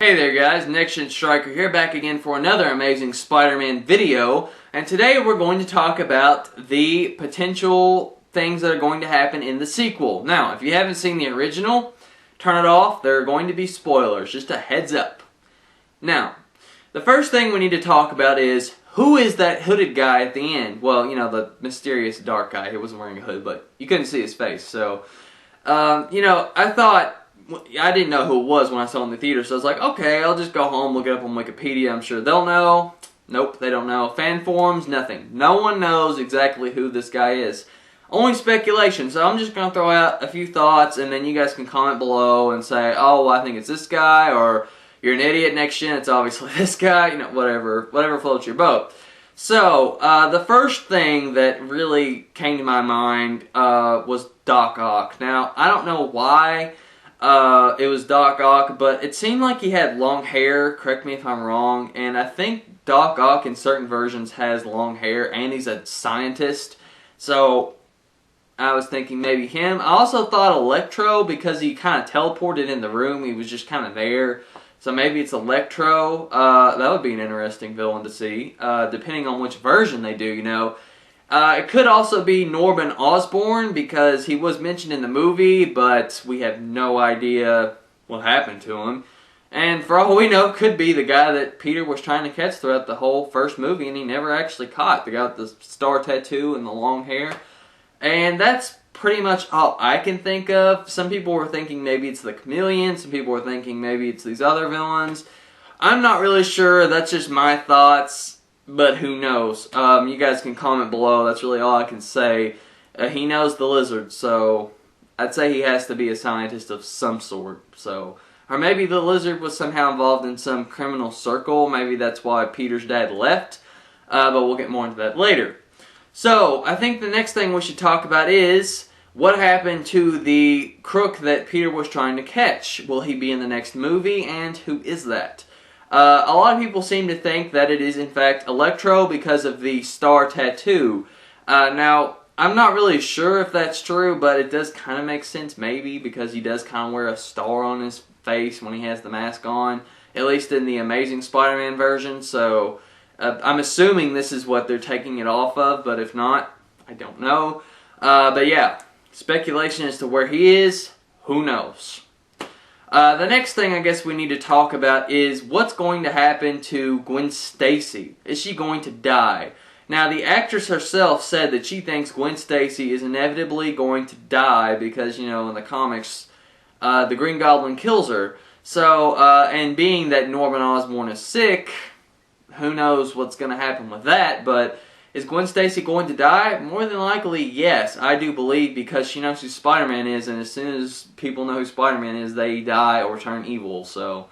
Hey there guys, Next Gen Striker here, back again for another amazing Spider-Man video. And today we're going to talk about the potential things that are going to happen in the sequel. Now, if you haven't seen the original, turn it off. There are going to be spoilers, just a heads up. Now, the first thing we need to talk about is, who is that hooded guy at the end? Well, you know, the mysterious dark guy. He wasn't wearing a hood, but you couldn't see his face. So, you know, I didn't know who it was when I saw it in the theater, so I was like, okay, I'll just go home, look it up on Wikipedia, I'm sure they'll know. Nope, they don't know. Fan forums, nothing. No one knows exactly who this guy is. Only speculation, so I'm just going to throw out a few thoughts, and then you guys can comment below and say, oh, well, I think it's this guy, or you're an idiot, Next Gen, it's obviously this guy, you know, whatever floats your boat. So, the first thing that really came to my mind was Doc Ock. Now, I don't know why it was Doc Ock, but it seemed like he had long hair, correct me if I'm wrong, and I think Doc Ock in certain versions has long hair, and he's a scientist, so I was thinking maybe him. I also thought Electro, because he kind of teleported in the room, he was just kind of there, so maybe it's Electro. That would be an interesting villain to see, depending on which version they do, you know. It could also be Norman Osborn, because he was mentioned in the movie, but we have no idea what happened to him. And for all we know, it could be the guy that Peter was trying to catch throughout the whole first movie, and he never actually caught. The guy with the star tattoo and the long hair. And that's pretty much all I can think of. Some people were thinking maybe it's the Chameleon, some people were thinking maybe it's these other villains. I'm not really sure, that's just my thoughts. But who knows? You guys can comment below. That's really all I can say. He knows the lizard, so I'd say he has to be a scientist of some sort. So, or maybe the lizard was somehow involved in some criminal circle. Maybe that's why Peter's dad left. But we'll get more into that later. So, I think the next thing we should talk about is what happened to the crook that Peter was trying to catch. Will he be in the next movie, and who is that? A lot of people seem to think that it is in fact Electro because of the star tattoo. Now, I'm not really sure if that's true, but it does kind of make sense maybe, because he does kind of wear a star on his face when he has the mask on, at least in the Amazing Spider-Man version, so I'm assuming this is what they're taking it off of, but if not, I don't know. But yeah, speculation as to where he is, who knows. The next thing I guess we need to talk about is what's going to happen to Gwen Stacy. Is she going to die? Now, the actress herself said that she thinks Gwen Stacy is inevitably going to die because, you know, in the comics, the Green Goblin kills her. So, and being that Norman Osborn is sick, who knows what's going to happen with that, but is Gwen Stacy going to die? More than likely, yes, I do believe, because she knows who Spider-Man is, and as soon as people know who Spider-Man is, they die or turn evil. So,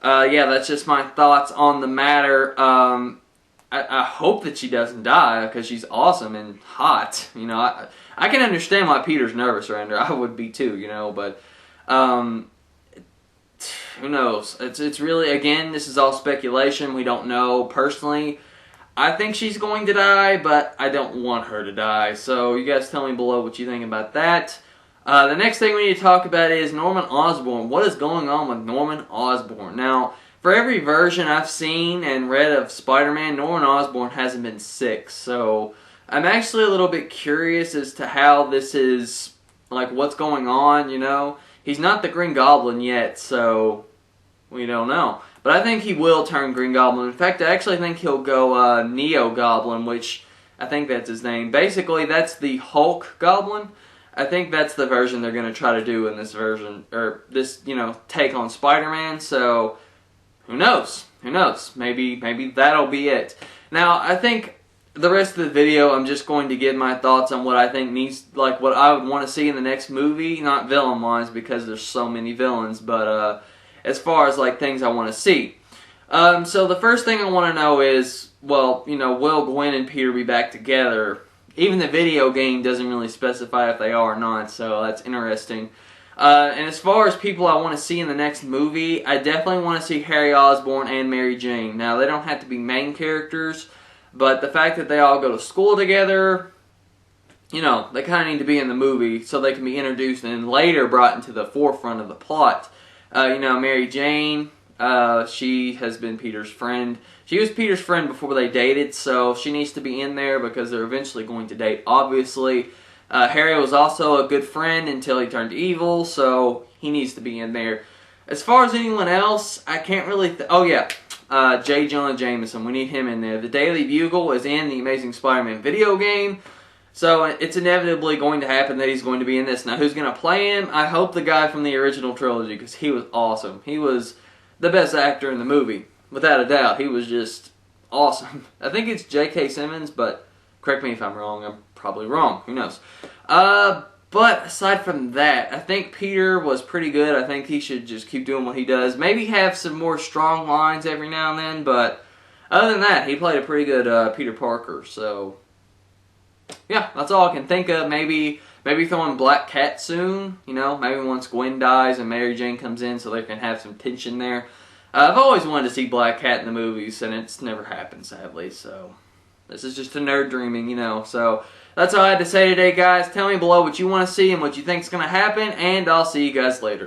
yeah, that's just my thoughts on the matter. I hope that she doesn't die, because she's awesome and hot. You know, I can understand why Peter's nervous around her. I would be too, you know, but who knows? It's really, again, this is all speculation. We don't know. Personally, I think she's going to die, but I don't want her to die. So you guys tell me below what you think about that. The next thing we need to talk about is Norman Osborn. What is going on with Norman Osborn? Now, for every version I've seen and read of Spider-Man, Norman Osborn hasn't been sick. So I'm actually a little bit curious as to how this is, like, what's going on, you know. He's not the Green Goblin yet, so we don't know. But I think he will turn Green Goblin. In fact, I actually think he'll go Neo Goblin, which I think that's his name. Basically, that's the Hulk Goblin. I think that's the version they're going to try to do in this version, or this, you know, take on Spider-Man. So, who knows? Who knows? Maybe that'll be it. Now, I think the rest of the video, I'm just going to give my thoughts on what I think needs, like, what I would want to see in the next movie. Not villain-wise, because there's so many villains, but, as far as, like, things I want to see. So the first thing I want to know is, well, you know, will Gwen and Peter be back together? Even the video game doesn't really specify if they are or not, so that's interesting. And as far as people I want to see in the next movie, I definitely want to see Harry Osborn and Mary Jane. Now, they don't have to be main characters, but the fact that they all go to school together, you know, they kind of need to be in the movie so they can be introduced and later brought into the forefront of the plot. You know, Mary Jane, She has been Peter's friend. She was Peter's friend before they dated, so she needs to be in there because they're eventually going to date, obviously. Harry was also a good friend until he turned evil, so he needs to be in there. As far as anyone else, I can't really... oh, yeah. J. Jonah Jameson. We need him in there. The Daily Bugle is in the Amazing Spider-Man video game, so it's inevitably going to happen that he's going to be in this. Now, who's going to play him? I hope the guy from the original trilogy, because he was awesome. He was the best actor in the movie, without a doubt. He was just awesome. I think it's J.K. Simmons, but correct me if I'm wrong. I'm probably wrong. Who knows? But aside from that, I think Peter was pretty good. I think he should just keep doing what he does. Maybe have some more strong lines every now and then, but other than that, he played a pretty good Peter Parker. So, yeah, that's all I can think of. Maybe throw in Black Cat soon. You know, maybe once Gwen dies and Mary Jane comes in so they can have some tension there. I've always wanted to see Black Cat in the movies, and it's never happened, sadly. So, this is just a nerd dreaming, you know. So, that's all I had to say today, guys. Tell me below what you want to see and what you think is going to happen, and I'll see you guys later.